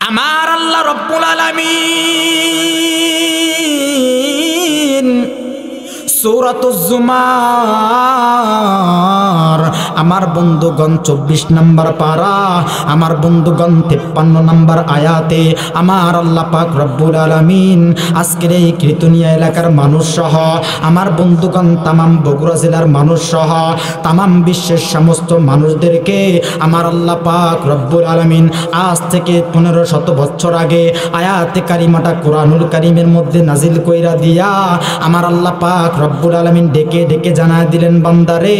আমার আল্লাহ রব্বুল আলামিন সূরাতুজ জুমার আমার বন্ধুগণ 24 নম্বর পারা, আমার বন্ধুগণ 53 নম্বর আয়াতে আমার আল্লাহ পাক রব্বুল আলামিন আজকের এই কীর্তনিয়া এলাকার মানুষ সহ আমার বন্ধুগণ তামাম বগুড়া জেলার মানুষ সহ তামাম বিশ্বের সমস্ত মানুষদেরকে আমার আল্লাহ পাক রব্বুল আলামিন আজ থেকে 1500 বছর আগে আয়াতে কারিমাটা কোরআনুল কারীমের মধ্যে নাজিল কইরা দিয়া আমার আল্লাহ পাক রব্বুল আলামিন ডেকে ডেকে জানায় দিলেন, বান্দারে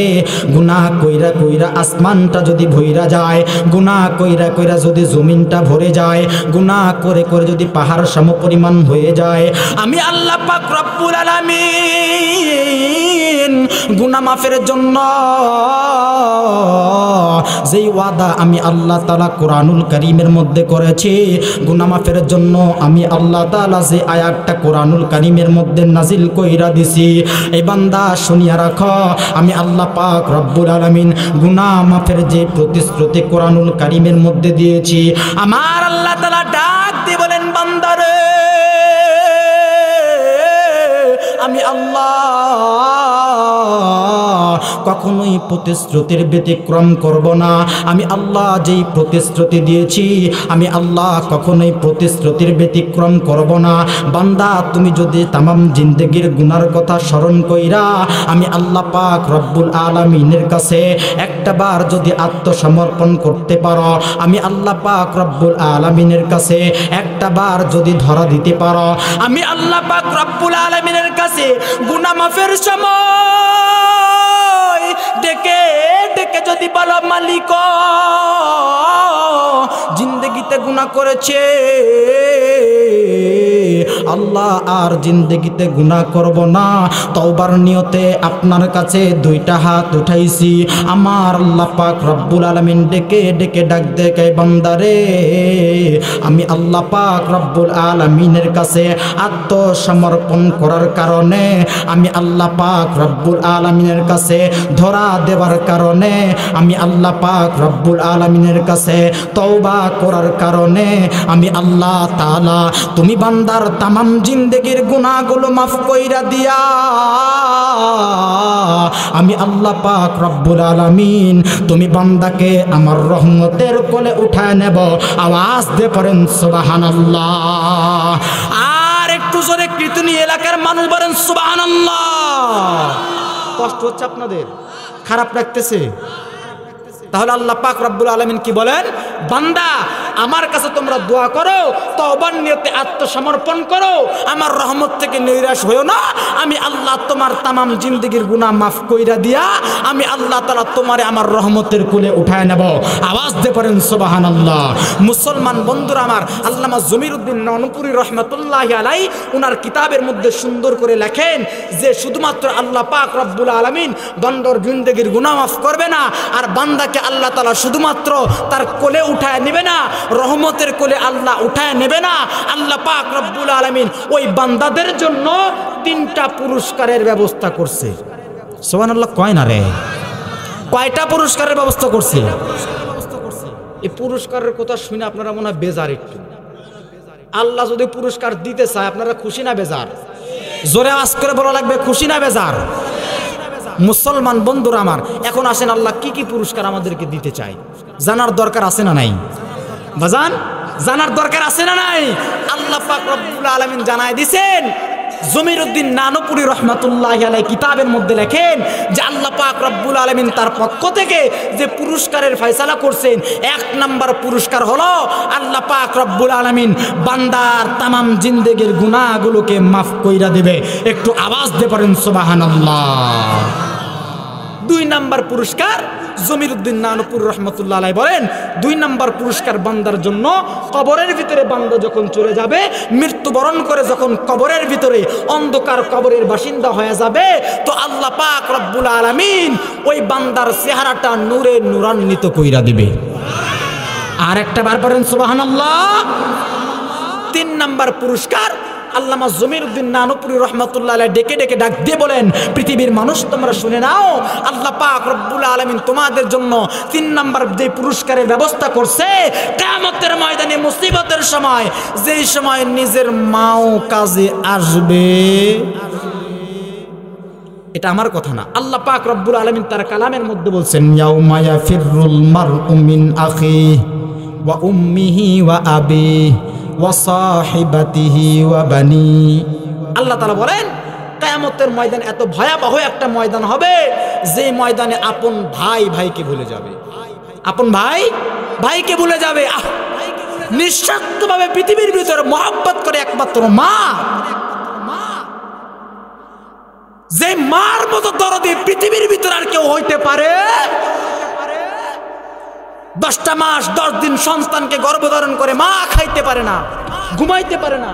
গুনাহ কইরা কইরা আসমানটা যদি ভইরা যায়, গুনাহ কইরা কইরা যদি জমিনটা ভরে যায়, গুনাহ করে করে যদি পাহাড় সমপরিমাণ হয়ে যায়, আমি আল্লাহ পাক রব্বুল আলামিন গুনাহ মাফের জন্য যেই ওয়াদা আমি আল্লাহ তাআলা কোরআনুল কারীমের মধ্যে করেছি, গুনাহ মাফের জন্য আমি আল্লাহ তাআলা যে আয়াতটা কোরআনুল কারীমের মধ্যে নাজিল কইরা দিছি, এই বান্দা শুনিয়া রাখো, আমি আল্লাহ পাক রব্বুল আলামিন গুনাহ মাফের যে প্রতিশ্রুতি কোরআনুল কারীমের মধ্যে দিয়েছি, আমার আল্লাহ তাআলা ডাক দিয়ে বলেন, বান্দারে আমি আল্লাহ কখনোই প্রতিশ্রুতির ব্যতিক্রম করব না। আমি আল্লাহ যেই প্রতিশ্রুতি দিয়েছি, আমি আল্লাহ কখনোই প্রতিশ্রুতির ব্যতিক্রম করব না। বান্দা তুমি যদি তামাম জিন্দেগির গুনার কথা স্মরণ কইরা আমি আল্লাহ পাক রব্বুল আলামিনের কাছে একটা বার যদি আত্মসমর্পণ করতে পারো, আমি আল্লাহ পাক রব্বুল আলামিনের কাছে একটা বার যদি ধরা দিতে পারো, আমি আল্লাহ পাক রব্বুল আলামিনের কাছে গুনাহ মাফের সময় ডেকে ডেকে যদি বলো, মালিক জিন্দেগিতে গুনাহ করেছে আল্লাহ, আর জিন্দেগিতে গুনাহ করব না, তওবার নিয়তে আপনার কাছে দুইটা হাত উঠাইছি। আমার আল্লাহ পাক রব্বুল আলামিন ডেকে ডেকে ডাক দেয়, বান্দারে আমি আল্লাহ পাক রব্বুল আলামিনের কাছে আত্মসমর্পণ করার কারণে, আমি আল্লাহ পাক রব্বুল আলামিনের কাছে ধরা দেবার কারণে, আমি আল্লাহ পাক রব্বুল আলামিনের কাছে তওবা করার কারণে, আমি আল্লাহ তাআলা তুমি বান্দার তামাম জিন্দেগির গুনাহগুলো মাফ কইরা দিয়া আমি আল্লাহ পাক রব্বুল আলামিন তুমি বান্দাকে আমার রহমতের কোলে উঠায় নেব। আওয়াজ দিয়ে পড়েন সুবহানাল্লাহ। আর একটু জোরে কীর্তনিয়া এলাকার মানুষ বলেন সুবহানাল্লাহ। কষ্ট হচ্ছে আপনাদের? খারাপ লাগতেছে? তাহলে আল্লাহ পাক রব্বুল আলামিন কি বলেন, বান্দা আমার কাছে তোমরা দোয়া করো, তওবার নিয়তে আত্মসমর্পণ করো, আমার রহমত থেকে নিরাশ হইও না, আমি আল্লাহ তোমার তামাম জিন্দেগির গুনাহ মাফ কইরা দিয়া আমি আল্লাহ তাআলা তোমারে আমার রহমতের কোলে উঠায় নেব। আওয়াজ দিয়ে পড়েন সুবহানাল্লাহ। মুসলমান বন্ধুরা আমার, আল্লামা জমিরউদ্দিন নানুপুরী রহমাতুল্লাহি আলাইহি উনার কিতাবের মধ্যে সুন্দর করে লেখেন যে শুধুমাত্র আল্লাহ পাক রব্বুল আলামিন বান্দার জিন্দেগির গুনাহ মাফ করবে না, আর বান্দাকে আল্লাহ তাআলা শুধুমাত্র তার কোলে উঠায় নেবে না, রহমতের কোলে আল্লাহ উঠায় নেবে না, আল্লাহ পাক রব্বুল আলামিন ওই বান্দাদের জন্য 3টা পুরস্কারের ব্যবস্থা করছে। সুবহানাল্লাহ কয় না রে? কয়টা পুরস্কারের ব্যবস্থা করছে? এই পুরস্কারের কথা শুনে আপনারা মনে হয় বেজার একটু। আল্লাহ যদি পুরস্কার দিতে চায় আপনারা খুশি না বেজার? জোরে আওয়াজ করে বলা লাগবে, খুশি না বেজার? মুসলমান বন্ধুরা আমার, এখন আসেন আল্লাহ কি কি পুরস্কার আমাদেরকে দিতে চায় জানার দরকার আছে না নাই? বাজান জানার দরকার আছে না নাই? আল্লাহ পাক রব্বুল আলামিন জানায় দিয়েছেন। জমিরউদ্দিন নানুপুরী রহমাতুল্লাহি আলাইহি কিতাবের মধ্যে লেখেন যে আল্লাহ পাক রব্বুল আলামিন তার পক্ষ থেকে যে পুরস্কারের ফয়সালা করছেন, 1 নাম্বার পুরস্কার হলো আল্লাহ পাক রব্বুল আলামিন বান্দার তামাম জিন্দেগির গুনাহগুলোকে মাফ কইরা দেবে। একটু আওয়াজ দিয়ে পড়েন সুবহানাল্লাহ। 2 নাম্বার পুরস্কার জমিরউদ্দিন নানুপুরী রহমাতুল্লাহি আলাইহি বলেন, 2 নাম্বার পুরস্কার বান্দার জন্য কবরের ভিতরে বান্দা যখন চলে যাবে, মৃত্যুবরণ করে যখন কবরের ভিতরে অন্ধকার কবরের বাসিন্দা হয়ে যাবে, তো আল্লাহ পাক রব্বুল আলামিন ওই বান্দার চেহারাটা নূরে নূরান্বিত কইরা দিবে। আর একটা বার পড়েন সুবহানাল্লাহ। 3 নাম্বার পুরস্কার আল্লামা জমিরউদ্দিন নানুপুরি রহমাতুল্লাহ আলাইহি ডেকে ডেকে ডাক দিয়ে বলেন, পৃথিবীর মানুষ তোমরা শুনে নাও, আল্লাহ পাক রব্বুল আলামিন তোমাদের জন্য 3 নাম্বার যে পুরস্কারের ব্যবস্থা করছে, কিয়ামতের ময়দানে মুসিবতের সময়, যেই সময় নিজের মাও কাজে আসবে। এটা আমার কথা না, আল্লাহ পাক রব্বুল আলামিন তার কালামের মধ্যে বলছেন, ইয়াউমা ইয়াফিরুল মারউ মিন আখিহি ওয়া উম্মিহি ওয়া আবিহি ওয়া সাহিবাতিহি ওয়া বানি। আল্লাহ তাআলা বলেন, কিয়ামতের ময়দান এত ভয়াবহ একটা ময়দান হবে, যে ময়দানে আপন ভাই ভাইকে ভুলে যাবে, আপন ভাই ভাইকে ভুলে যাবে। নিঃস্বার্থভাবে পৃথিবীর ভিতরে মহব্বত করে একমাত্র মা, যে মার মতো দরদি পৃথিবীর ভিতরে আর কেউ হইতে পারে? 10টা মাস 10 দিন সন্তানকে গর্ভধারণ করে মা খাইতে পারে না, ঘুমাইতে পারে না।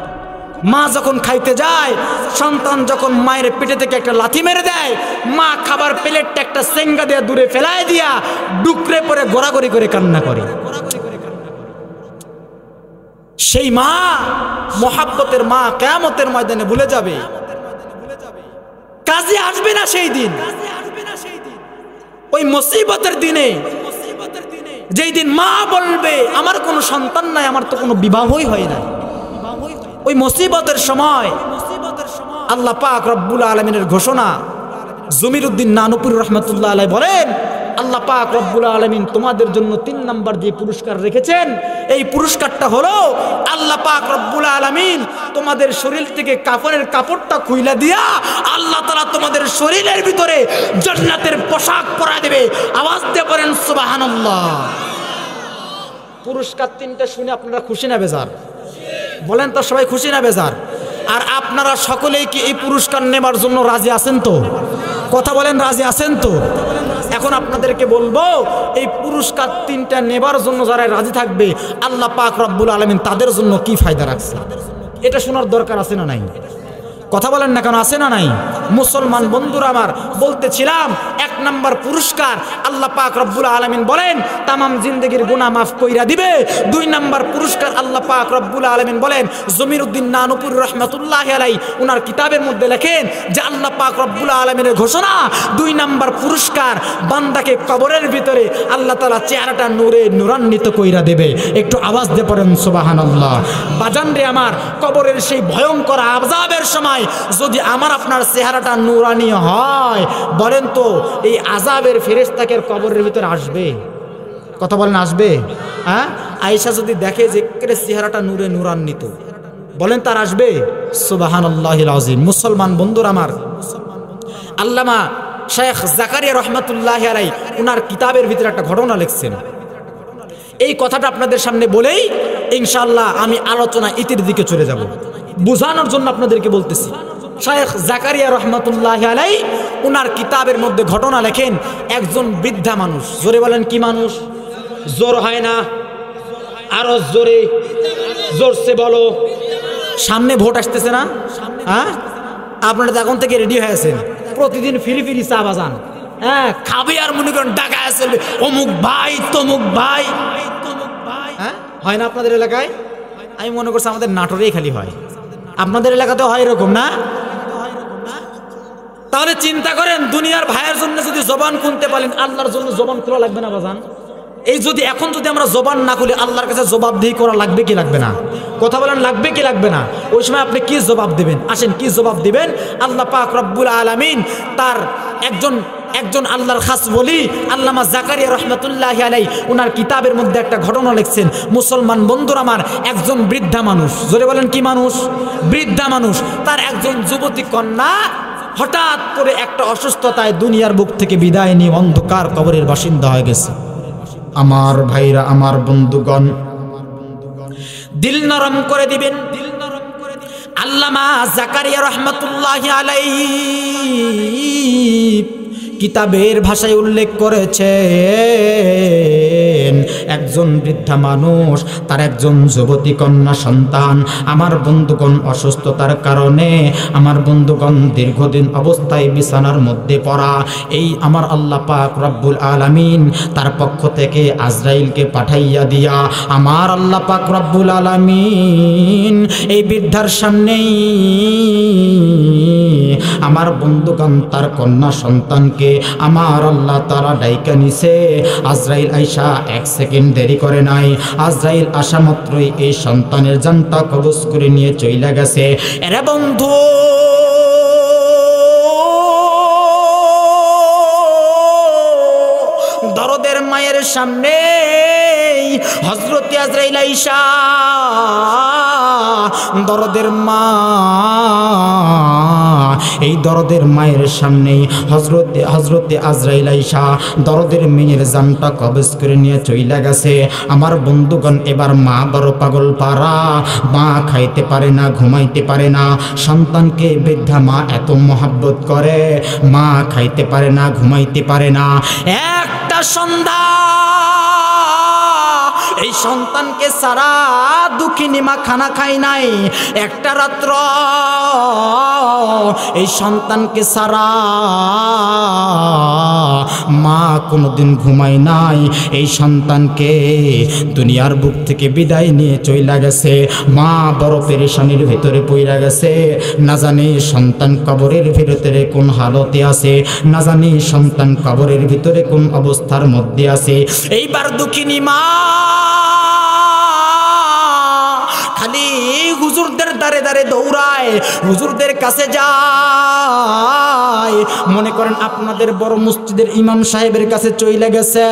মা যখন খাইতে যায়, সন্তান যখন মায়ের পেটে থেকে একটা লাথি মেরে দেয়, মা খাবার প্লেটটা একটা সেঙ্গা দিয়ে দূরে ফেলায় দিয়া ডুকরে পরে গড়াগড়ি করে কান্না করে। সেই মা, মহাব্বতের মা, কিয়ামতের ময়দানে ভুলে যাবে, কাজে আসবে না সেই দিন। ওই মুসিবতের দিনে, যেই দিন মা বলবে আমার কোনো সন্তান নাই, আমার তো কোনো বিবাহই হয় না, ওই মুসিবতের সময় আল্লাহ পাক রব্বুল আলামিনের ঘোষণা, জমিরউদ্দিন নানুপুরি রহমাতুল্লাহ আলাইহি বলেন, আল্লাহ পাক রব্বুল আলামিন তোমাদের জন্য 3 নাম্বার যে পুরস্কার রেখেছেন, এই পুরস্কারটা হলো আল্লাহ পাক রব্বুল আলামিন তোমাদের শরীর থেকে কাফনের কাপড়টা খুইলা দিয়া আল্লাহ তাআলা তোমাদের শরীরের ভিতরে জান্নাতের পোশাক পরায় দেবে। আওয়াজ দিয়ে বলেন সুবহানাল্লাহ। পুরস্কার 3টা শুনে আপনারা খুশি না বেজার? বলেন তো সবাই খুশি না বেজার? আর আপনারা সকলেই কি এই পুরস্কার নেবার জন্য রাজি আছেন তো? কথা বলেন, রাজি আছেন তো? এখন আপনাদেরকে বলবো, এই পুরস্কার 3টা নেবার জন্য যারা রাজি থাকবে, আল্লাহ পাক রব্বুল আলামিন তাদের জন্য কি ফায়দা রাখছে, এটা শোনার দরকার আছে না নাই? কথা বলেন না কেন, আছে না নাই? মুসলমান বন্ধুরা আমার, বলতেছিলাম 1 নাম্বার পুরস্কার আল্লাহ পাক রব্বুল আলামিন বলেন তামাম জিন্দেগির গুনাহ মাফ কইরা দিবে। 2 নাম্বার পুরস্কার আল্লাহ পাক রব্বুল আলামিন বলেন, জমিরউদ্দিন নানুপুরি রহমাতুল্লাহি আলাইহি ওনার কিতাবের মধ্যে লেখেন যে আল্লাহ পাক রব্বুল আলামিনের ঘোষণা, 2 নাম্বার পুরস্কার বান্দাকে কবরের ভিতরে আল্লাহ তাআলা চেহারাটা নূরে নূরান্বিত কইরা দেবে। একটু আওয়াজ দিয়ে পড়েন সুবহানাল্লাহ। বাজান রে আমার, কবরের সেই ভয়ঙ্কর আযাবের সময় যদি আমার আপনার চেহারাটা নূরানি হয়, বলেন তো এই আযাবের ফেরেশতাকে কবরের ভিতরে আসবে? কথা বলেন, আসবে? হ্যাঁ, আয়েশা যদি দেখে যে চেহারাটা নূরে নূরান্বিত, বলেন তার আসবে? সুবহানাল্লাহিল আযীম। মুসলমান বন্ধুরা আমার, আল্লামা শেখ জাকারিয়া রহমাতুল্লাহি আলাইহি ওনার কিতাবের ভিতরে একটা ঘটনা লিখছেন। এই কথাটা আপনাদের সামনে বলেই ইনশাআল্লাহ আমি আলোচনা ইতির দিকে চলে যাব। বোঝানোর জন্য আপনাদেরকে বলতেছি, শেখ জাকারিয়া রহমাতুল্লাহি আলাইহি ওনার কিতাবের মধ্যে ঘটনা লেখেন, একজন বৃদ্ধা মানুষ, জোরে বলেন কি মানুষ? জোর হয় না, আরো জোরে, জোরসে বলো। সামনে ভোট আসতেছে না? হ্যাঁ, আপনারা এখন থেকে রেডি হয়ে আছেন, প্রতিদিন ফিরি ফিরি চা বাজান, হ্যাঁ খাবে আর মনে করেন ডাকা আছে অমুক ভাই তমুক ভাই, হ্যাঁ হয় না আপনাদের এলাকায়? আমি মনে করছি আমাদের নাটোরেই খালি হয়, আপনাদের এলাকাতেও হয় এরকম না? তাহলে চিন্তা করেন, দুনিয়ার ভাইয়ের জন্য যদি জবান খুলতে পারেন, আল্লাহর জন্য জবান খোলা লাগবে না বাজান? এই যদি এখন যদি আমরা জবান না খুলি, আল্লাহর কাছে জবাবদিহি করা লাগবে কি লাগবে না? কথা বলেন, লাগবে কি লাগবে না? ওই সময় আপনি কি জবাব দিবেন? আসেন, কি জবাব দিবেন? আল্লাহ পাক রব্বুল আলামিন তার একজন আল্লাহর খাস বলি আল্লামা জাকারিয়া রহমাতুল্লাহি আলাইহি ওনার কিতাবের মধ্যে একটা ঘটনা লিখছেন। মুসলমান বন্ধুরা আমার, একজন বৃদ্ধা মানুষ, জোরে বলেন কি মানুষ? বৃদ্ধা মানুষ, তার একজন যুবতী কন্যা হঠাৎ করে একটা অসুস্থতায় দুনিয়ার বুক থেকে বিদায় নিয়ে অন্ধকার কবরের বাসিন্দা হয়ে গেছে। আমার ভাইরা, আমার বন্ধুগণ, দিল নরম করে দিবেন। আল্লামা জাকারিয়া রহমাতুল্লাহি আলাইহি কিতাবের ভাষায় উল্লেখ করেছে একজন বৃদ্ধা মানুষ তার একজন যুবতী কন্যা সন্তান, আমার বন্ধুগণ অসুস্থতার কারণে আমার বন্ধুগণ দীর্ঘদিন অবস্থায় বিছানার মধ্যে পড়া, এই আমার আল্লাহ পাক রব্বুল আলামিন তার পক্ষ থেকে আজরাইলকে পাঠাইয়া দিয়া আমার আল্লাহ পাক রব্বুল আলামিন এই বৃদ্ধার সামনেই আমার বন্ধুগণ তার কন্যা সন্তানকে আমার আল্লাহ তাআলা ডাইকা নিছে। আজরাইল আইসা এক সেকেন্ড দেরি করে নাই, আজরাইল আসা মাত্রই এই সন্তানের জানটা কবজ করে নিয়ে চইলা গেছে। এরে বন্ধু, দরদের মায়ের সামনে হযরত আজরাইল আইসা দরদের মা, এই দরদের মায়ের সামনে হযরতে আজরাইল আইসা দরদের মেয়ের জানটা কবজ করে নিয়ে চইলা গেছে। আমার বন্ধুগণ এবার মা বড় পাগল পারা, মা খাইতে পারে না, ঘুমাইতে পারে না, সন্তানকে বৃদ্ধা মা এত মহব্বত করে, মা খাইতে পারে না, ঘুমাইতে পারে না। একটা সন্ধ্যা এই সন্তানকে সারা দুঃখিনী মা খানা খাই নাই, একটা রাত্র এই সন্তানকে সারা মা কোনোদিন ঘুমাই নাই। এই সন্তানকে দুনিয়ার বুক থেকে বিদায় নিয়ে চইলা গেছে। মা বড় পেরেশানির ভিতরে পইরা গেছে, না জানি সন্তান কবরের ভিতরে কোন হালতে আছে, না জানি সন্তান কবরের ভিতরে কোন অবস্থার মধ্যে আছে। এইবার দুঃখিনী মা খালি হুজুরদের দাঁড়ে দাঁড়ে দৌড়ায়, হুজুরদের কাছে যায়, মনে করেন আপনাদের বড় মসজিদের ইমাম সাহেবের কাছে চইলা গেছে।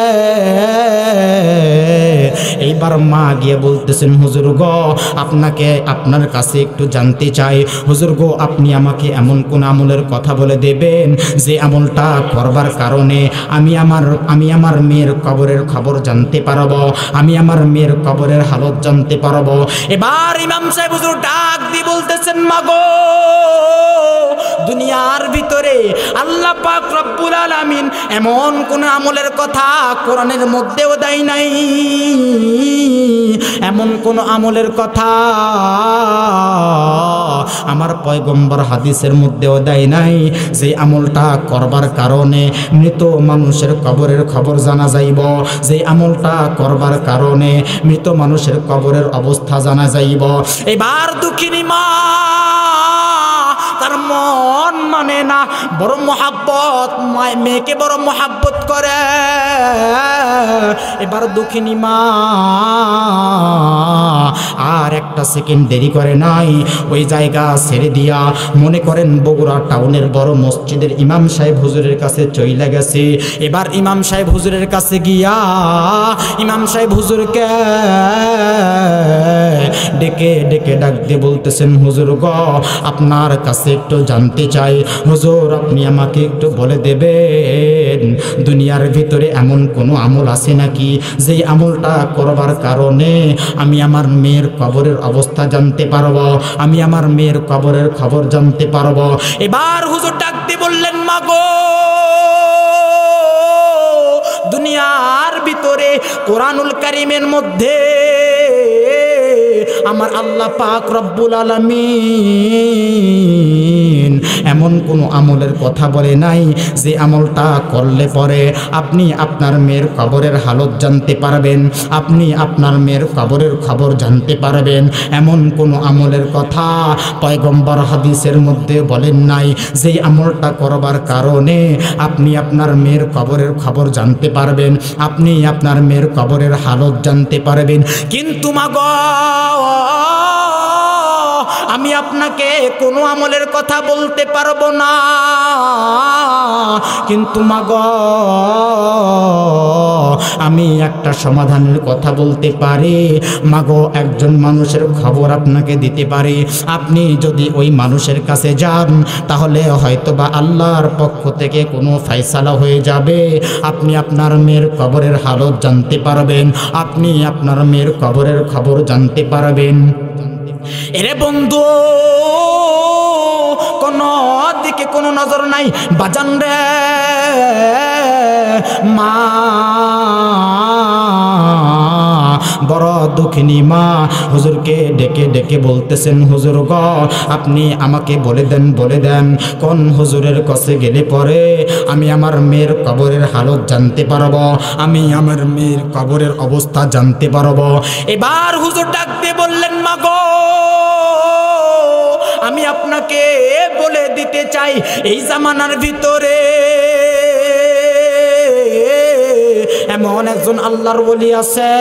এইবার মা গিয়ে বলতেছেন, হুজুর গো আপনাকে আপনার কাছে একটু জানতে চাই, হুজুর গো আপনি আমাকে এমন কোন আমলের কথা বলে দেবেন যে আমলটা করবার কারণে আমি আমার মেয়ের কবরের খবর জানতে পারবো, আমি আমার মেয়ের কবরের হালত জানতে পারবো। এবার ইমাম সাহেব হুজুর ডাক দিয়ে বলতেছেন, মাগো দুনিয়ার ভিতরে আল্লাহ পাক রব্বুল আলামিন এমন কোন আমলের কথা কোরআনের মধ্যেও দেয় নাই, এমন কোন আমলের কথা আমার পয়গম্বর হাদিসের মধ্যেও দেয় নাই যে আমলটা করবার কারণে মৃত মানুষের কবরের খবর জানা যাইব, যে আমলটা করবার কারণে মৃত মানুষের কবরের অবস্থা জানা যাইব। এবার দুঃখিনী মা তার মন মানে না, বড় মহাব্বত, মেয়েকে বড় মহাব্বত করে। এবার দুঃখিনী মা আর একটা সেকেন্ড দেরি করে নাই, ওই জায়গা ছেড়ে দিয়া মনে করেন বগুড়া টাউনের বড় মসজিদের ইমাম সাহেব হুজুরের কাছে চইলা গেছে। এবার ইমাম সাহেব হুজুরের কাছে গিয়া ইমাম সাহেব হুজুরকে ডেকে ডেকে ডাক দিয়ে বলতেছেন, হুজুর গো আপনার কাছে একটু জানতে চাই, হুজুর আপনি আমাকে একটু বলে দেবেন দুনিয়ার ভিতরে এমন কোনো আমল আছে নাকি যে আমলটা করবার কারণে আমি আমার মেয়ের কবরের অবস্থা জানতে পারবো, আমি আমার মেয়ের কবরের খবর জানতে পারবো। এবার হুজুর ডাক দিয়ে বললেন, মাগো দুনিয়ার ভিতরে কোরআনুল কারীমের মধ্যে আমার আল্লাহ পাক রব্বুল আলামিন এমন কোনো আমলের কথা বলে নাই যে আমলটা করলে পরে আপনি আপনার মেয়ের কবরের হালত জানতে পারবেন, আপনি আপনার মেয়ের কবরের খবর জানতে পারবেন। এমন কোনো আমলের কথা পয়গম্বর হাদিসের মধ্যে বলেন নাই যে আমলটা করবার কারণে আপনি আপনার মেয়ের কবরের খবর জানতে পারবেন, আপনি আপনার মেয়ের কবরের হালত জানতে পারবেন। কিন্তু মাগো আমি আপনাকে কোনো আমলের কথা বলতে পারবো না, কিন্তু মাগো আমি একটা সমাধানের কথা বলতে পারি, মাগো একজন মানুষের খবর আপনাকে দিতে পারি। আপনি যদি ওই মানুষের কাছে যান তাহলে হয়তোবা আল্লাহর পক্ষ থেকে কোনো ফয়সালা হয়ে যাবে, আপনি আপনার মেয়ের কবরের হালত জানতে পারবেন, আপনি আপনার মেয়ের কবরের খবর জানতে পারবেন। এরে বন্ধু কোন দিকে কোনো নজর নাই বাজান রে মা বড় দুঃখিনী মা হুজুরকে ডেকে ডেকে বলতেছেন হুজুর গো আপনি আমাকে বলে দেন কোন হুজুরের কাছে গেলে পরে আমি আমার মেয়ের কবরের হালত জানতে পারবো, আমি আমার মেয়ের কবরের অবস্থা জানতে পারবো। এবার হুজুর ডাক দিয়ে বললেন মা গো আমি আপনাকে বলে দিতে চাই এই জামানার ভিতরে এমন একজন আল্লাহর ওলি আছে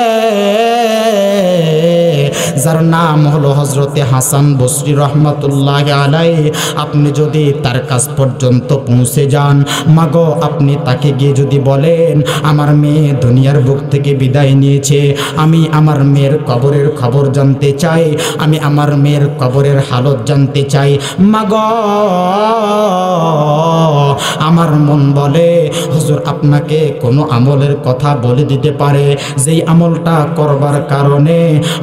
যার নাম হলো হযরতে হাসান বসরি রহমাতুল্লাহি আলাইহি। আপনি যদি তার কাছ পর্যন্ত পৌঁছে যান মাগো আপনি তাকে গিয়ে যদি বলেন আমার মেয়ে দুনিয়ার বুক থেকে বিদায় নিয়েছে, আমি আমার মেয়ের কবরের খবর জানতে চাই, আমি আমার মেয়ের কবরের হালত জানতে চাই মাগো, আমার মন বলে হুজুর আপনাকে কোনো আমলের কথা বলে দিতে পারে যেই আমলটা করবার কারণে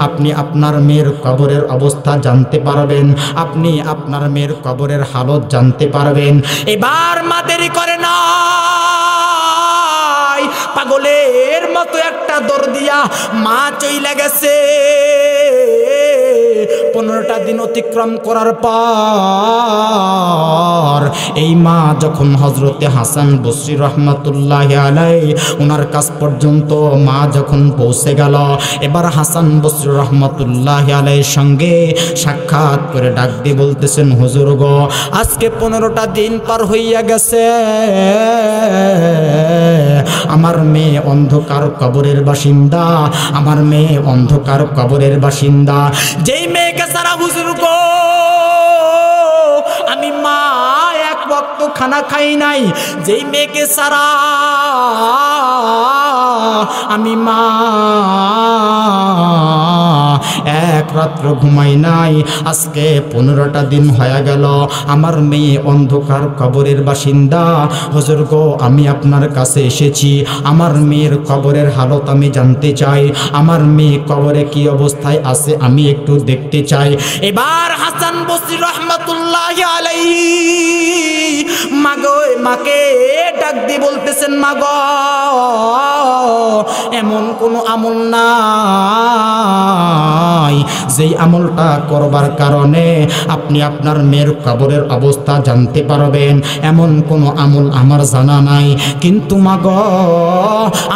আপনি আপনার মেয়ের কবরের অবস্থা জানতে পারবেন, আপনি আপনার মেয়ের কবরের হালত জানতে পারবেন। এবার মা দেরি করে না পাগলের মতো একটা দৌড় দিয়া মা চইলা গেছে। 15টা দিন অতিক্রম করার পর এই মা যখন হযরতে হাসান বসরি রহমাতুল্লাহি আলাইহি ওনার কাছ পর্যন্ত মা যখন পৌঁছে গেল এবার হাসান বসরি রহমাতুল্লাহি আলাইহির সঙ্গে সাক্ষাৎ করে ডাক দিয়ে বলতেছেন হুজুর গো আজকে 15টা দিন পার হইয়া গেছে, আমার মেয়ে অন্ধকার কবরের বাসিন্দা, আমার মেয়ে অন্ধকার কবরের বাসিন্দা। যেই মেয়েকে সারা হুজুর গো আমি মা এক ওয়াক্ত খানা খাই নাই, যেই মেয়েকে সারা আমি মা এক রাত্র ঘুমাই নাই, আজকে 15টা দিন হয়ে গেল, আমার মেয়ে অন্ধকার কবরের বাসিন্দা। হুজুর গো আমি আপনার কাছে এসেছি, আমার মেয়ের কবরের হালত আমি জানতে চাই, আমার মেয়ে কবরে কি অবস্থায় আছে আমি একটু দেখতে চাই। এবার হাসান বসরি রহমাতুল্লাহি আলাইহি মাগো মাকে ডাক দিয়ে বলতেছেন মাগো এমন কোনো আমল নাই যেই আমলটা করবার কারণে আপনি আপনার মেয়ের কবরের অবস্থা জানতে পারবেন, এমন কোনো আমল আমার জানা নাই, কিন্তু মাগো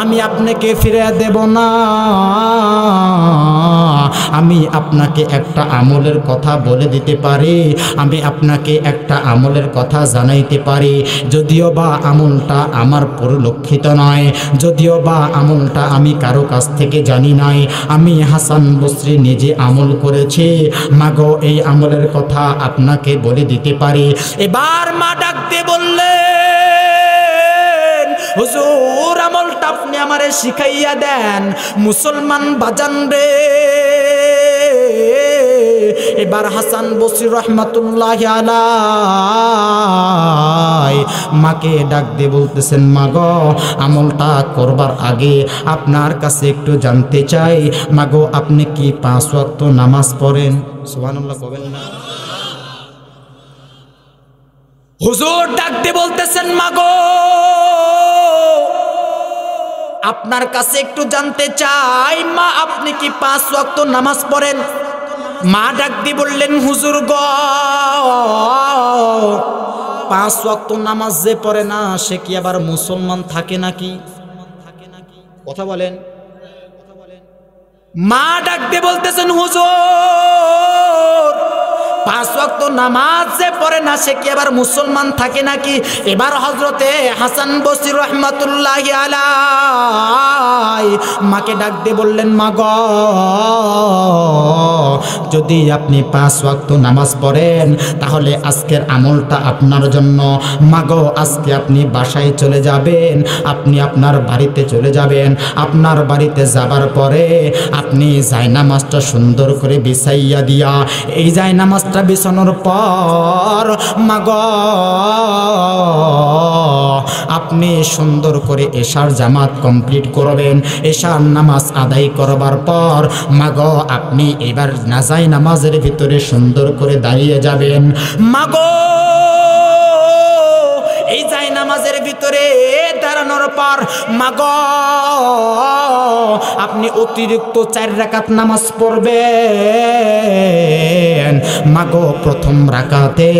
আমি আপনাকে ফিরে দেব না, আমি আপনাকে একটা আমলের কথা বলে দিতে পারি, আমি আপনাকে একটা আমলের কথা জানাইতে পারি, যদিও বা আমলটা আমার পরিলক্ষিত নয়, যদিও বা আমলটা আমি কারো কাছ থেকে জানি নাই, আমি হাসান বসরি নিজে আমল করেছি, মাগো এই আমলের কথা আপনাকে বলে দিতে পারি। এবার মা ডাক দিয়ে বললেন হুজুর আমলটা আপনি আমারে শিখাইয়া দেন মুসলমান বাজান রে। এবার হাসান বসরি রহমাতুল্লাহি আলাইহি মাকে ডাক দিয়ে বলতেছেন মাগো আমলটা করবার আগে আপনার কাছে একটু জানতে চাই, মাগো আপনি কি 5 ওয়াক্ত নামাজ পড়েন? সুবহানাল্লাহ বলেন না। হুজুর ডাক দিয়ে বলতেছেন মাগো আপনার কাছে একটু জানতে চাই মা আপনি কি 5 ওয়াক্ত নামাজ পড়েন? মা ডাক দিয়ে বললেন হুজুর গো 5 ওয়াক্ত নামাজ যে পড়ে না সে কি আবার মুসলমান থাকে নাকি? কথা বলেন। মা ডাক দিয়ে বলতেছেন হুজুর 5 ওয়াক্ত নামাজ যে পড়ে না সে কি আবার মুসলমান থাকে নাকি? এবার হযরতে হাসান বসরি রহমাতুল্লাহি আলাইহি মাকে ডাক দিয়ে বললেন মা গো যদি আপনি 5 ওয়াক্ত নামাজ পড়েন তাহলে আজকের আমলটা আপনার জন্য। মা গো আজকে আপনি বাসায় চলে যাবেন, আপনি আপনার বাড়িতে চলে যাবেন, আপনার বাড়িতে যাবার পরে আপনি জায়নামাজটা সুন্দর করে বিছাইয়া দিয়া এই জায়নামাজটা খাটটা বিছানোর পর মাগো আপনি সুন্দর করে এশার জামাত কমপ্লিট করবেন। এশার নামাজ আদায় করবার পর মাগো আপনি এবার নাজাই নামাজের ভিতরে সুন্দর করে দাঁড়িয়ে যাবেন। মাগো এই যাই নামাজের ভিতরে দাঁড়ানোর পর মাগো আপনি অতিরিক্ত 4 রাকাত নামাজ পড়বেন। মাগো প্রথম রাকাতে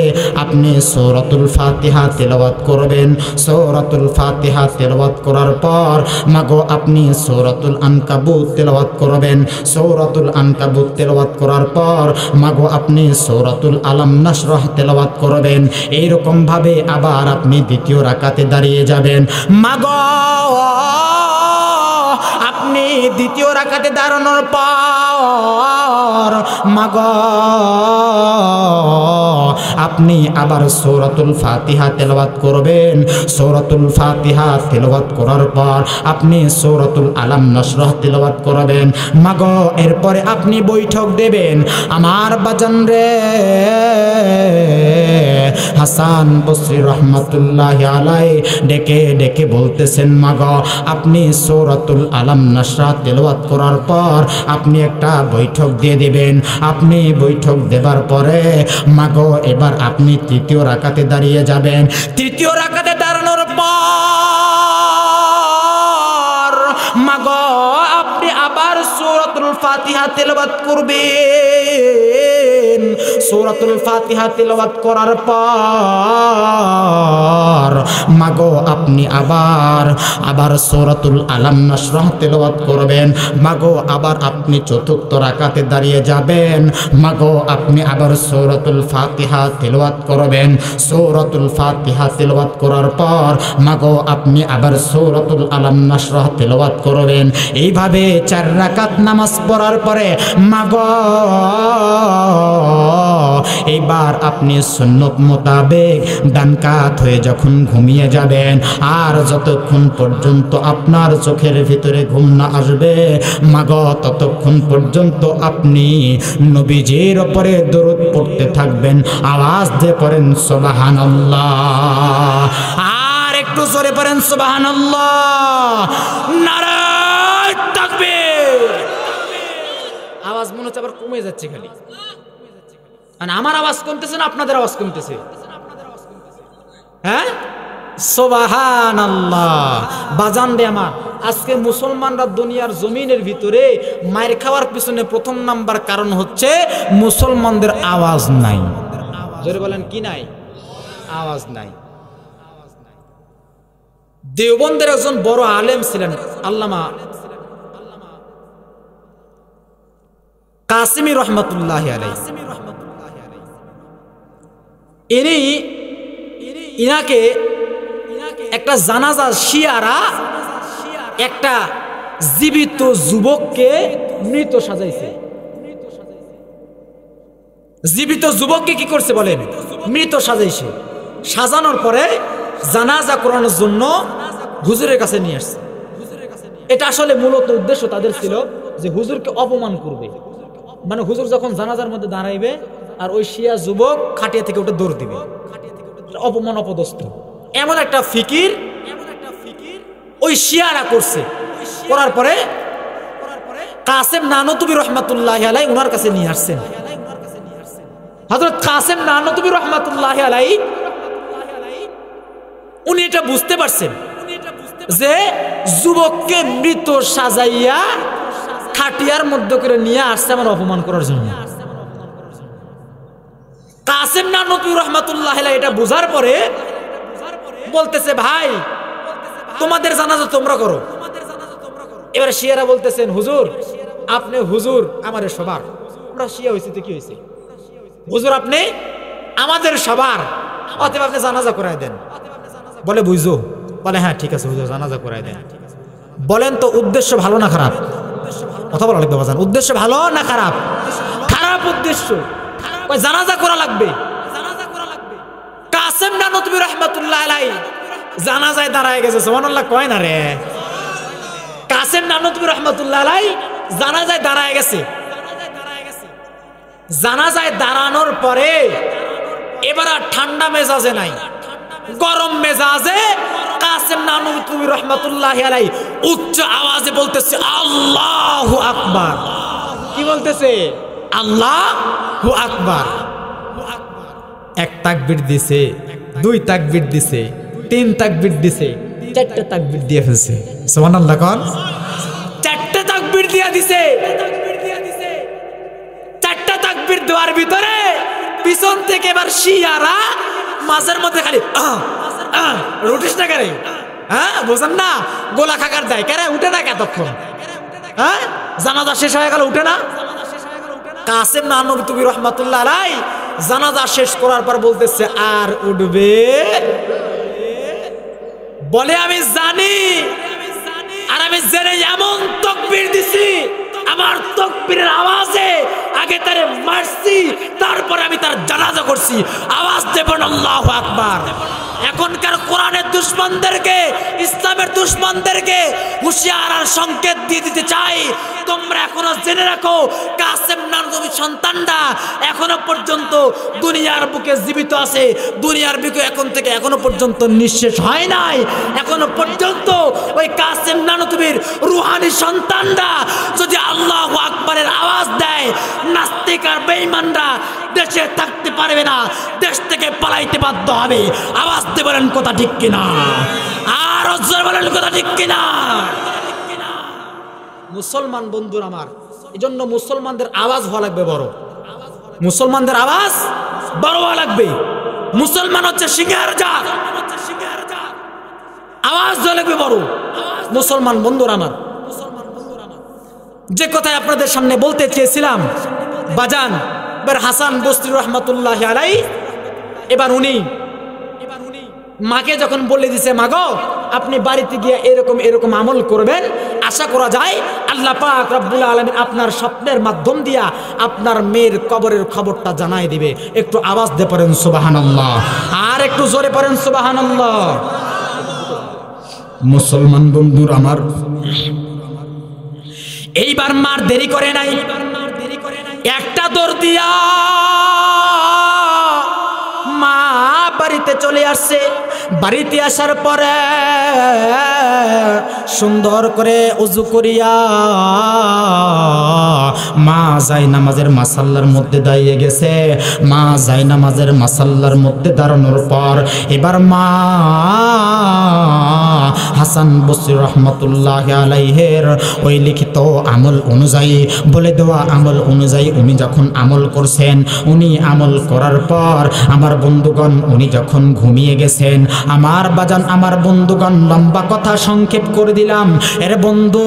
আপনি সূরাতুল ফাতিহা তেলাওয়াত করবেন। সূরাতুল ফাতিহা তেলাওয়াত করার পর মাগো আপনি সূরাতুল আনকাবুত তেলাওয়াত করবেন। সূরাতুল আনকাবুত তেলাওয়াত করার পর মাগো আপনি সূরাতুল আলাম নাশরাহ তেলাওয়াত করবেন। এইরকম ভাবে আবার আপনি দ্বিতীয় রাকাতে দাঁড়িয়ে যাবেন। মাগো আপনি দ্বিতীয় রাকাতে দাঁড়ানোর পর মাগো আপনি আবার সূরাতুল ফাতিহা তেলাওয়াত করবেন। সূরাতুল ফাতিহা তেলাওয়াত করার পর আপনি সূরাতুল আলাম নাশরাহ তেলাওয়াত করবেন। মাগো এরপরে আপনি বৈঠক দেবেন। আমার বাজান রে হাসান বসরি রহমাতুল্লাহি আলাইহি ডেকে ডেকে বলতেছেন মাগো আপনি সূরাতুল আলাম নাশরাহ তেলাওয়াত করার পর আপনি একটা বৈঠক দিয়ে দিবেন। আপনি বৈঠক দেবার পরে মাগো এবার আপনি তৃতীয় রাকাতে দাঁড়িয়ে যাবেন। তৃতীয় রাকাতে দাঁড়ানোর পর মাগো আপনি আবার সূরাতুল ফাতিহা তেলাওয়াত করবেন। সূরাতুল ফাতিহা তেলাওয়াত করার পর মাগো আপনি আবার সূরাতুল আলাম নাশরাহ তেলাওয়াত করবেন। মাগো আবার আপনি চতুর্থ রাকাতে দাঁড়িয়ে যাবেন। মাগো আপনি আবার সূরাতুল ফাতিহা তেলাওয়াত করবেন। সূরাতুল ফাতিহা তেলাওয়াত করার পর মাগো আপনি আবার সূরাতুল আলাম নাশরাহ তেলাওয়াত করবেন। এইভাবে 4 রাকাত নামাজ পড়ার পরে মাগো এইবার আপনি সুন্নত মোতাবেক ডান কাত হয়ে যখন ঘুমিয়ে যাবেন আর যতক্ষণ পর্যন্ত আপনার চোখের ভিতরে ঘুম না আসবে মাগো ততক্ষণ পর্যন্ত আপনি নবীজির উপরে দরুদ পড়তে থাকবেন। আওয়াজ দিয়ে পড়েন সুবহানাল্লাহ। আর একটু জোরে পড়েন সুবহানাল্লাহ। নারায়ে তাকবীর। আওয়াজ মনে হচ্ছে আবার কমে যাচ্ছে খালি। আর আমার আওয়াজ কমতেছে না আপনাদের আওয়াজ কমতেছে? হ্যাঁ সুবহানাল্লাহ। বাজান রে আমার আজকে মুসলমানরা দুনিয়ার জমিনের ভিতরে মায়ের খাওয়ার পিছনে প্রথম নাম্বার কারণ হচ্ছে মুসলমানদের আওয়াজ নাই। জোরে বলেন কি নাই? আওয়াজ নাই। দেওবন্দের একজন বড় আলেম ছিলেন আল্লামা কাসিমি রহমাতুল্লাহি আলাইহি। ইনাকে একটা জানাজা শিয়ারা একটা জীবিত যুবককে মৃত সাজাইছে। জীবিত যুবককে কি করছে বলেন? মৃত সাজাইছে। সাজানোর পরে জানাজা করানোর জন্য হুজুরের কাছে নিয়ে আসছে। এটা আসলে মূলত উদ্দেশ্য তাদের ছিল যে হুজুরকে অপমান করবে। মানে হুজুর যখন জানাজার মধ্যে দাঁড়াইবে আর ওই শিয়া যুবক খাটিয়া থেকে ওটা দৌড় দিবে, অপমান অপদস্থ। এমন একটা ফিকির ওই শিয়ারা করছে। করার পরে কাসেম নানতুবি রহমাতুল্লাহি আলাইহি উনার কাছে নিয়ে আসছেন। হযরত কাসেম নানতুবি রহমাতুল্লাহি আলাইহি উনি এটা বুঝতে পারছেন যে যুবককে মৃত সাজাইয়া খাটিয়ার মধ্যে করে নিয়ে আসছে আমার অপমান করার জন্য। কাসেম নানতুবি রহমাতুল্লাহি আলাইহি এটা বুঝার পরে বলতেছে ভাই তোমাদের জানাজা তোমরা করো। এবারে শিয়ারা বলতেছেন হুজুর আপনি হুজুর আমাদের সবার, আমরা শিয়া হয়েছি তো কি হয়েছে, হুজুর আপনি আমাদের সবার, অতএব আপনি জানাজা করায় দেন। বলে বুঝো? বলে হ্যাঁ ঠিক আছে হুজুর জানাজা করায় দেন। বলেন তো উদ্দেশ্য ভালো না খারাপ? কথা বলা লাগবে বাজান। উদ্দেশ্য ভালো না খারাপ? খারাপ উদ্দেশ্য। জানাজা করা লাগবে। কাসেম নানতুবি রাহমাতুল্লাহ আলাইহি জানাজায় দাঁড়ায় গেছে। সুবহানাল্লাহ কয় না রে? কাসেম নানতুবি রাহমাতুল্লাহ আলাইহি জানাজায় দাঁড়ায় গেছে। জানাজায় দাঁড়ানোর পরে এবার আর ঠান্ডা মেজাজে নাই, গরম মেজাজে কাসেম নানুতুবি রহমাতুল্লাহি আলাইহি উচ্চ আওয়াজে বলতেছে আল্লাহু আকবার। কি বলতেছে? আল্লাহু আকবার। এক তাকবীর দিছে, দুই তাকবীর দিছে, তিন তাকবীর দিছে, চারটা তাকবীর দিয়ে ফেলছে। সুবহানাল্লাহ কোন? চারটা তাকবীর দিয়ে দিছে। চারটা তাকবীর দেওয়ার ভিতরে পিছন থেকে এবার শিয়ারা মাঝের মধ্যে খালি রুটিস না কেন, হ্যাঁ বোঝেন না, গোলা খাকার দেয় কেন, উঠে না কতক্ষণ, হ্যাঁ জানাজা শেষ হয়ে গেল উঠে না। কাসেম নানুতুবি রহমাতুল্লাহ আলাইহি জানাজা শেষ করার পর বলতেছে আর উঠবে? বলে আমি জানি, আর আমি জেনে এমন তাকবীর দিছি, আমার তাকবীরের আওয়াজে আগে তারে মারছি, তারপরে আমি তার জানাজা করছি। আওয়াজ দেবেন আল্লাহু আকবার। এখনকার কোরআনের দুশমনদেরকে, ইসলামের দুশমনদেরকে হুঁশিয়ার আর সংকেত দিয়ে দিতে চাই, তোমরা এখনো জেনে রাখো কাসেম নানুতুবির সন্তানরা এখনো পর্যন্ত দুনিয়ার বুকে জীবিত আছে, দুনিয়ার বুকে এখন থেকে এখনো পর্যন্ত নিঃশেষ হয় নাই। এখনো পর্যন্ত ওই কাসেম নানুতুবির রুহানি সন্তানরা যদি আল্লাহু আকবারের আওয়াজ দেয়, নাস্তিক আর বেঈমানরা দেশে থাকতে পারবে না, দেশ থেকে পালাইতে বাধ্য হবে। আওয়াজ দিয়ে বলেন কথা ঠিক কিনা, আর জোরে বলেন কথা ঠিক কিনা। মুসলমান বন্ধুরা আমার, এই জন্য মুসলমানদের আওয়াজ হওয়া লাগবে বড়, মুসলমানদের আওয়াজ বড় হওয়া লাগবে। মুসলমান হচ্ছে সিংহের জাত, আওয়াজ হওয়া লাগবে বড়। মুসলমান বন্ধুরা আমার, যে কথায় আপনাদের সামনে বলতে চেয়েছিলাম, বাজান হাসান বসরি রহমাতুল্লাহি আলাইহি এবার উনি মাকে যখন বলে দিছে, মাগো আপনি বাড়িতে গিয়ে এরকম এরকম আমল করবেন, আশা করা যায় আল্লাহ পাক রব্বুল আলামিন আপনার স্বপ্নের মাধ্যম দিয়া আপনার মেয়ের কবরের খবরটা জানাই দিবে। একটু আওয়াজ দিয়ে পড়েন সুবহানাল্লাহ, আর একটু জোরে পড়েন সুবহানাল্লাহ। মুসলমান বন্ধুরা আমার, এইবার মার দেরি করে নাই, একটা দৌড় দিয়া মা বাড়িতে চলে আসছে। বাড়িতে আসার পরে সুন্দর করে ওযু করিয়া মা জায়নামাজের মাসাল্লার মধ্যে দাঁড়িয়ে গেছে। মা জায়নামাজের মাসাল্লার মধ্যে দাঁড়ানোর পর এবার মা হাসান বসরি রহমাতুল্লাহি আলাইহির ওই লিখিত আমল অনুযায়ী, বলে দেওয়া আমল অনুযায়ী উনি যখন আমল করছেন, উনি আমল করার পর আমার বন্ধুগণ উনি যখন ঘুমিয়ে গেছেন, আমার বাজান আমার বন্ধুগণ লম্বা কথা সংক্ষেপ করে দিলাম। এর বন্ধু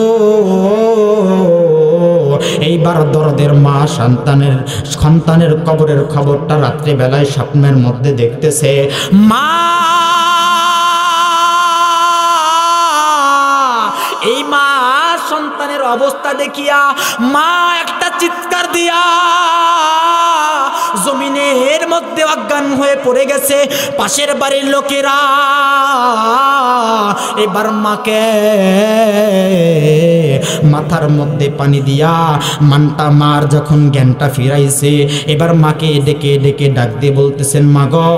এইবার দরদের মা সন্তানের কবরের খবরটা রাত্রিবেলায় স্বপ্নের মধ্যে দেখতেছে। মা এই মা সন্তানের অবস্থা দেখিয়া মা একটা চিৎকার দিয়া জমিনের মধ্যে অজ্ঞান হয়ে পড়ে গেছে। পাশের বাড়ির লোকেরা এবার মাকে মাথার মধ্যে পানি দিয়া মার যখন জ্ঞানটা ফিরাইছে, এবার মাকে ডেকে ডেকে ডাক দিয়ে বলতেছেন, মা গো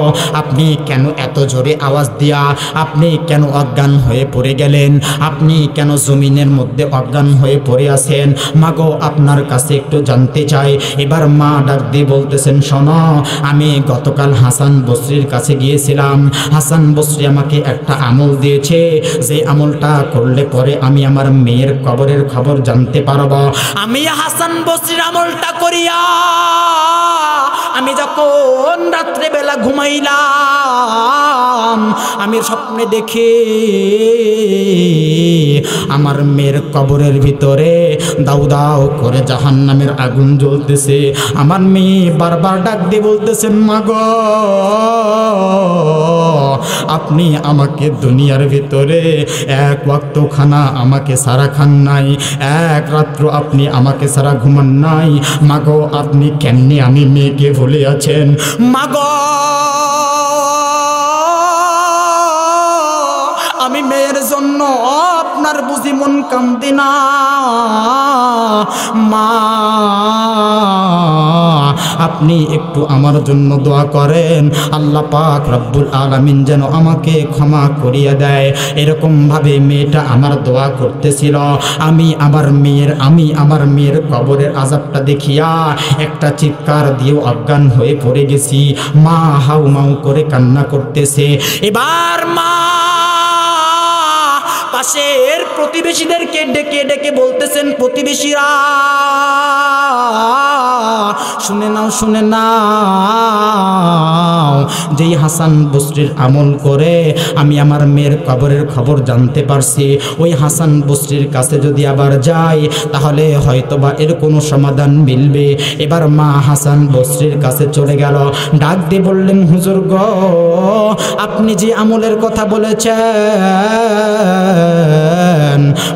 আপনি কেন এত জোরে আওয়াজ দিয়া আপনি কেন অজ্ঞান হয়ে পড়ে গেলেন, আপনি কেন জমিনের মধ্যে অজ্ঞান হয়ে পড়ে আছেন, মা গো আপনার কাছে একটু জানতে চাই। এবার মা ডাক দিয়ে বলতেছেন, শোনো আমি গতকাল হাসান বসরির কাছে গিয়েছিলাম, হাসান বসরি আমাকে একটা আমল দিয়েছে, যে আমলটা করলে পরে আমি আমার মেয়ের কবরের খবর জানতে পারবো। আমি হাসান বসরির আমলটা করিয়া আমি যখন রাত্রেবেলা ঘুমাইলাম, আমি স্বপ্নে দেখি আমার মেয়ের কবরের ভিতরে দাউ দাউ করে জাহান্নামের আগুন জ্বলতেছে। আমার মেয়ে বারবার ডাক দিয়ে বলতেছেন, মা গো আপনি আমাকে দুনিয়ার ভিতরে এক ওয়াক্ত খানা আমাকে সারা খান নাই, এক রাত্র আপনি আমাকে সারা ঘুমান নাই, মা গো আপনি কেমনি আমি মেয়েকে ভুলে আছেন। মা গো আমি মেয়ের জন্য আপনার বুঝি মন কান্দে না? মা আপনি একটু আমার জন্য দোয়া করেন, আল্লাহ পাক রব্বুল আলামিন যেন আমাকে ক্ষমা করিয়ে দেয়। এরকম ভাবে মেয়েটা আমার দোয়া করতেছিল। আমি আমার মেয়ের কবরের আযাবটা দেখিয়া একটা চিৎকার দিয়ে অজ্ঞান হয়ে পড়ে গেছি। মা হাউমাউ করে কান্না করতেছে। এবার মা পাশের প্রতিবেশীদেরকে ডেকে ডেকে বলতেছেন, প্রতিবেশীরা শুনে নাও, যেই হাসান বসরির আমল করে আমি আমার মেয়ের কবরের খবর জানতে পারছি, ওই হাসান বসরির কাছে যদি আবার যাই তাহলে হয়তোবা এর কোনো সমাধান মিলবে। এবার মা হাসান বসরির কাছে চলে গেল, ডাক দিয়ে বললেন, হুজুর গো, আপনি যে আমলের কথা বলেছেন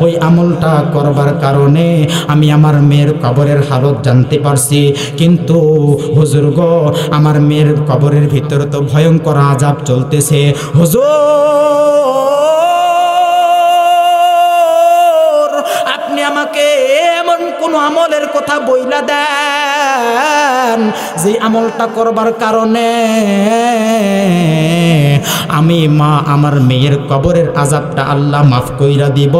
ওই আমলটা করবার কারণে আমি আমার মেয়ের কবরের হালত জানতে পারছি, কিন্তু হুজুর গো, আমার মেয়ের কবরের ভিতরে তো ভয়ঙ্কর আযাব চলতেছে। হুজুর আপনি আমাকে এমন কোন আমলের কথা বইলা দেন যে আমলটা করবার কারণে আমি আমার মেয়ের কবরের আযাবটা আল্লাহ মাফ কইরা দিব।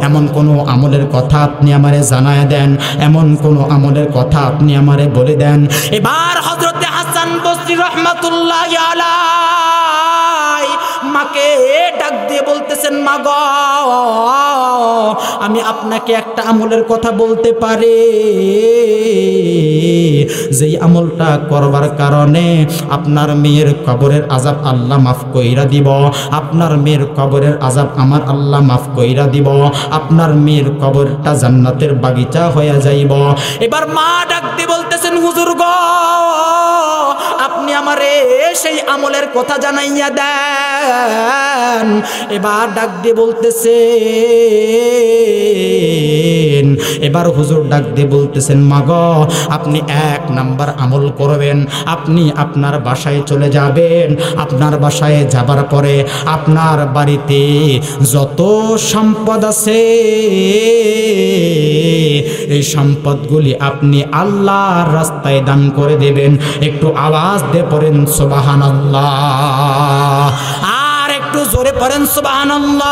এমন কোনো আমলের কথা আপনি আমারে জানায় দেন, এমন কোনো আমলের কথা আপনি আমারে বলে দেন। এবার হযরতে হাসান বসরি রাহমাতুল্লাহি আলাইহি মাকে ডাক দিয়ে বলতেছেন, মা গো, আমি আপনাকে একটা আমলের কথা বলতে পারি, যেই আমলটা করবার কারণে আপনার মেয়ের কবরের আযাব আল্লাহ মাফ কইরা দিব। আপনার মেয়ের কবরের আযাব আমার আল্লাহ মাফ কইরা দিব। আপনার মেয়ের কবরটা জান্নাতের বাগিচা হয়ে যাইব। এবার মা ডাক দিয়ে বলতেছেন, হুজুর গো, আপনি আমারে সেই আমলের কথা জানাইয়া দেন। এবার ডাক দিয়ে বলতেছেন, এবার হুজুর ডাক দিয়ে বলতেছেন, মা গো, আপনি 1 নাম্বার আমল করবেন। আপনি আপনার বাসায় চলে যাবেন। আপনার বাসায় যাবার পরে আপনার বাড়িতে যত সম্পদ আছে এই সম্পদগুলি আপনি আল্লাহর রাস্তায় দান করে দেবেন। একটু আওয়াজ দিয়ে পড়েন সুবহানাল্লাহ, আর একটু জোরে পড়েন সুবহানাল্লাহ।